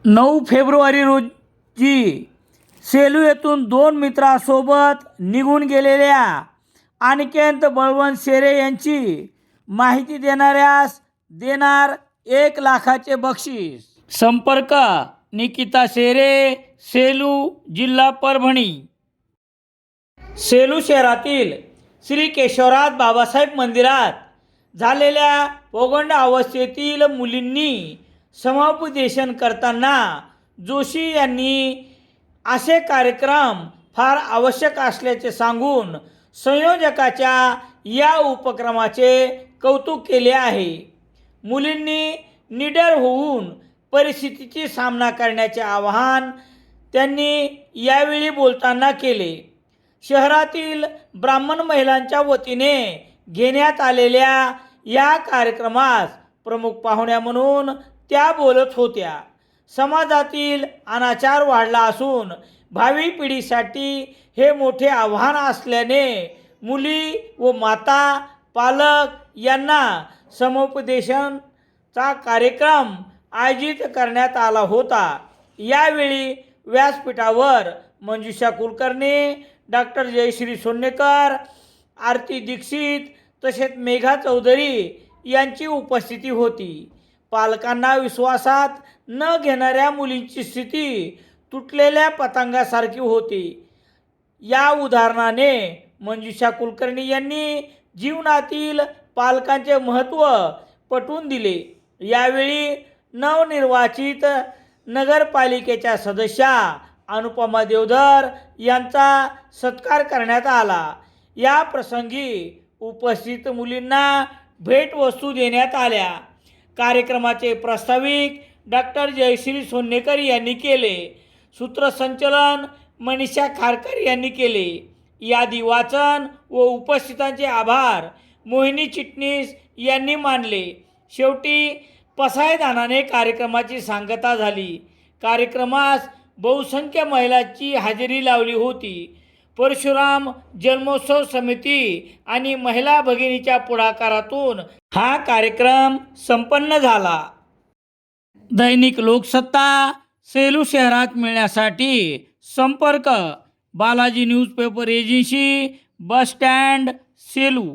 9 February रोजी सेलू येथून 2 मित्रांसोबत निघून गेलेल्या अनिकेत बळवंत शेरे यांची माहिती देणाऱ्यास देणार 1 लाखाचे बक्षीस। संपर्क निकिता शेरे, सेलू, जिल्हा परभणी। सेलू शहरातील श्री केशवराज बाबासाहेब मंदिरात झालेल्या पौगंड अवस्थेतील मुलींनी समुपदेशन करताना जोशी यांनी असे कार्यक्रम फार आवश्यक असल्याचे सांगून संयोजकाच्या या उपक्रमाचे कौतुक केले आहे। मुलींनी निडर होऊन परिस्थितीची सामना करण्याचे आवाहन त्यांनी यावेळी बोलताना केले। शहरातील ब्राह्मण महिलांच्या वतीने घेण्यात आलेल्या या कार्यक्रमास प्रमुख पाहुण्या म्हणून त्या बोलत होत्या। समाजातील अनाचार वाढला असून भावी पिढीसाठी हे मोठे आव्हान असल्याने मुली व माता पालक यांना समुपदेशनचा कार्यक्रम आयोजित करण्यात आला होता। यावेळी व्यासपीठावर मंजुषा कुलकर्णी, डॉक्टर जयश्री सोन्नेकर, आरती दीक्षित तसेच मेघा चौधरी यांची उपस्थिती होती। पालकांना विश्वासात न घेणाऱ्या मुलींची स्थिती तुटलेल्या पतंगासारखी होती। या उदाहरणाने मंजुषा कुलकर्णी यांनी जीवनातील पालकांचे महत्त्व पटवून दिले। यावेळी नवनिर्वाचित नगरपालिकेच्या सदस्या अनुपमा देवधर यांचा सत्कार करण्यात आला। या प्रसंगी उपस्थित मुलींना भेटवस्तू देण्यात आल्या। कार्यक्रमाचे प्रास्ताविक डॉक्टर जयश्री सोन्नेकर यांनी केले। सूत्रसंचालन मनीषा खारकर यांनी केले। यादी वाचन व उपस्थितांचे आभार मोहिनी चिटणीस यांनी मानले। शेवटी पसायदानाने कार्यक्रमाची सांगता झाली। कार्यक्रमास बहुसंख्य महिलांची हजेरी लावली होती। परशुराम जन्मोत्सव समिती आणि महिला भगिनीच्या पुढाकारातून हा कार्यक्रम संपन्न झाला। दैनिक लोकसत्ता सेलू शहरात मिळण्यासाठी संपर्क Balaji newspaper agency, bus stand, Selu.